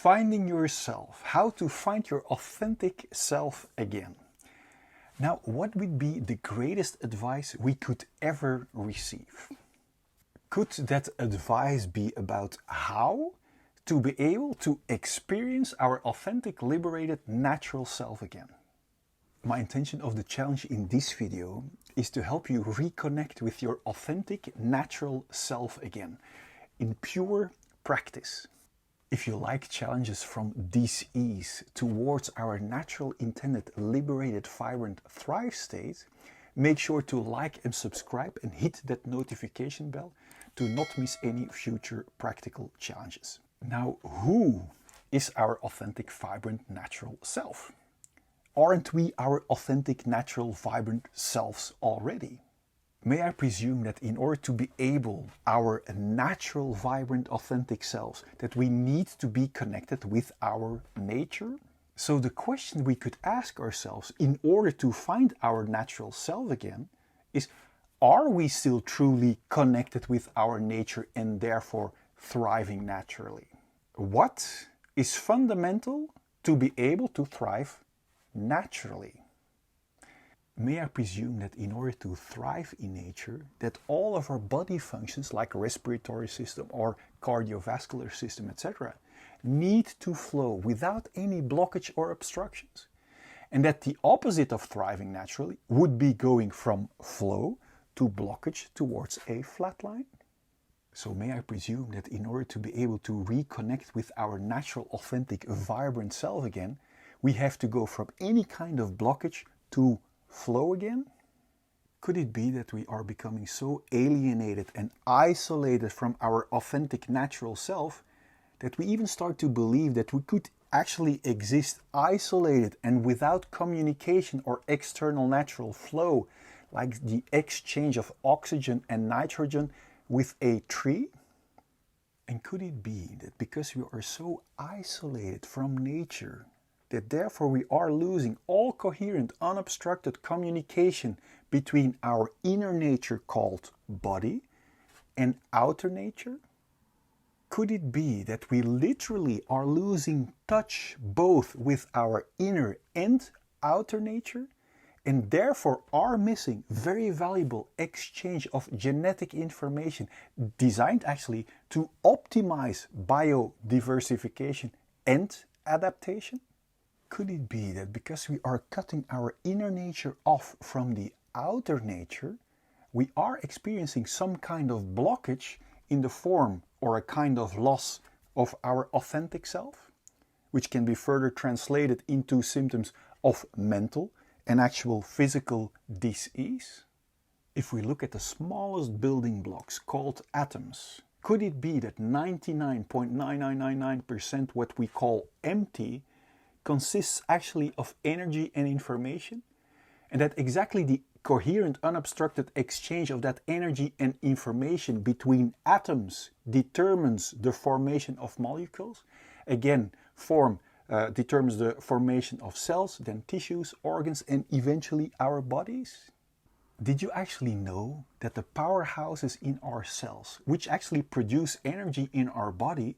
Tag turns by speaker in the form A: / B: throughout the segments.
A: Finding yourself, how to find your authentic self again. Now, what would be the greatest advice we could ever receive? Could that advice be about how to be able to experience our authentic, liberated, natural self again? My intention of the challenge in this video is to help you reconnect with your authentic, natural self again in pure practice. If you like challenges from dis-ease towards our natural, intended, liberated, vibrant, thrive state, make sure to like and subscribe and hit that notification bell to not miss any future practical challenges. Now, who is our authentic, vibrant, natural self? Aren't we our authentic, natural, vibrant selves already? May I presume that in order to be able, our natural, vibrant, authentic selves, that we need to be connected with our nature? So the question we could ask ourselves in order to find our natural self again is, are we still truly connected with our nature and therefore thriving naturally? What is fundamental to be able to thrive naturally? May I presume that in order to thrive in nature, that all of our body functions like respiratory system or cardiovascular system, etc., need to flow without any blockage or obstructions. And that the opposite of thriving naturally would be going from flow to blockage towards a flatline? So may I presume that in order to be able to reconnect with our natural, authentic, vibrant self again, we have to go from any kind of blockage to flow again? Could it be that we are becoming so alienated and isolated from our authentic natural self that we even start to believe that we could actually exist isolated and without communication or external natural flow, like the exchange of oxygen and nitrogen with a tree? And could it be that because we are so isolated from nature, that therefore we are losing all coherent, unobstructed communication between our inner nature called body and outer nature? Could it be that we literally are losing touch both with our inner and outer nature and therefore are missing very valuable exchange of genetic information designed actually to optimize biodiversification and adaptation? Could it be that because we are cutting our inner nature off from the outer nature, we are experiencing some kind of blockage in the form or a kind of loss of our authentic self, which can be further translated into symptoms of mental and actual physical dis-ease? If we look at the smallest building blocks called atoms, could it be that 99.9999% what we call empty consists actually of energy and information, and that exactly the coherent, unobstructed exchange of that energy and information between atoms determines the formation of molecules. Again, form determines the formation of cells, then tissues, organs, and eventually our bodies. Did you actually know that the powerhouses in our cells, which actually produce energy in our body,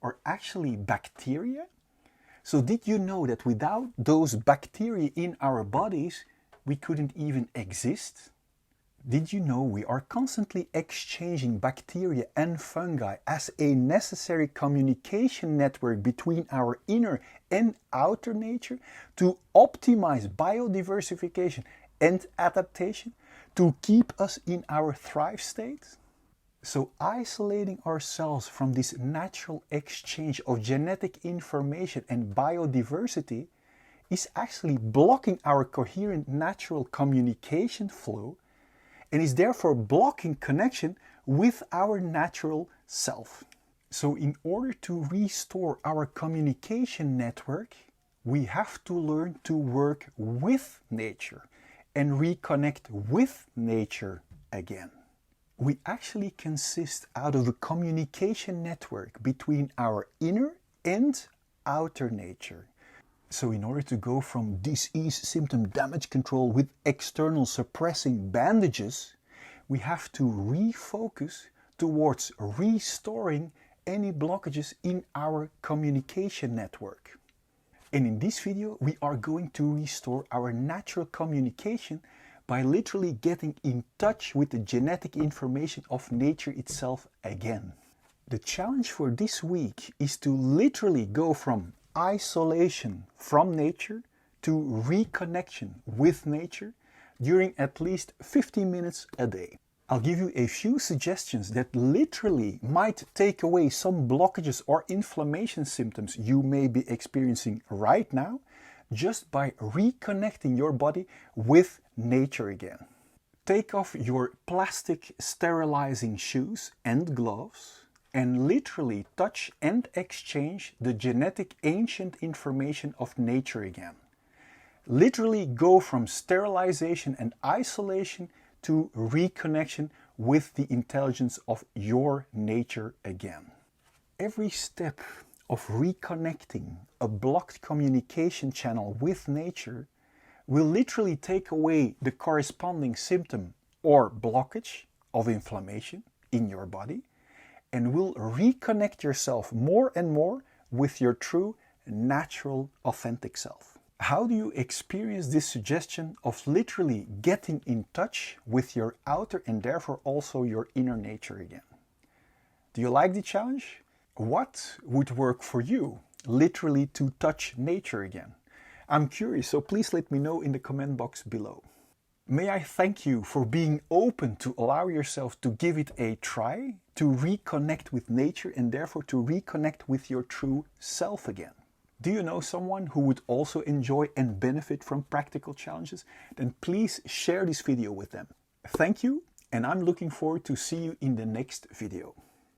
A: are actually bacteria? So did you know that without those bacteria in our bodies, we couldn't even exist? Did you know we are constantly exchanging bacteria and fungi as a necessary communication network between our inner and outer nature to optimize biodiversification and adaptation, to keep us in our thrive state? So isolating ourselves from this natural exchange of genetic information and biodiversity is actually blocking our coherent natural communication flow and is therefore blocking connection with our natural self. So in order to restore our communication network, we have to learn to work with nature and reconnect with nature again. We actually consist out of a communication network between our inner and outer nature. So in order to go from dis-ease symptom damage control with external suppressing bandages, we have to refocus towards restoring any blockages in our communication network. And in this video, we are going to restore our natural communication by literally getting in touch with the genetic information of nature itself again. The challenge for this week is to literally go from isolation from nature to reconnection with nature during at least 15 minutes a day. I'll give you a few suggestions that literally might take away some blockages or inflammation symptoms you may be experiencing right now just by reconnecting your body with nature again. Take off your plastic sterilizing shoes and gloves and literally touch and exchange the genetic ancient information of nature again. Literally go from sterilization and isolation to reconnection with the intelligence of your nature again. Every step of reconnecting a blocked communication channel with nature will literally take away the corresponding symptom or blockage of inflammation in your body and will reconnect yourself more and more with your true, natural, authentic self. How do you experience this suggestion of literally getting in touch with your outer and therefore also your inner nature again? Do you like the challenge? What would work for you, literally to touch nature again? I'm curious, so please let me know in the comment box below. May I thank you for being open to allow yourself to give it a try, to reconnect with nature and therefore to reconnect with your true self again. Do you know someone who would also enjoy and benefit from practical challenges? Then please share this video with them. Thank you, and I'm looking forward to see you in the next video.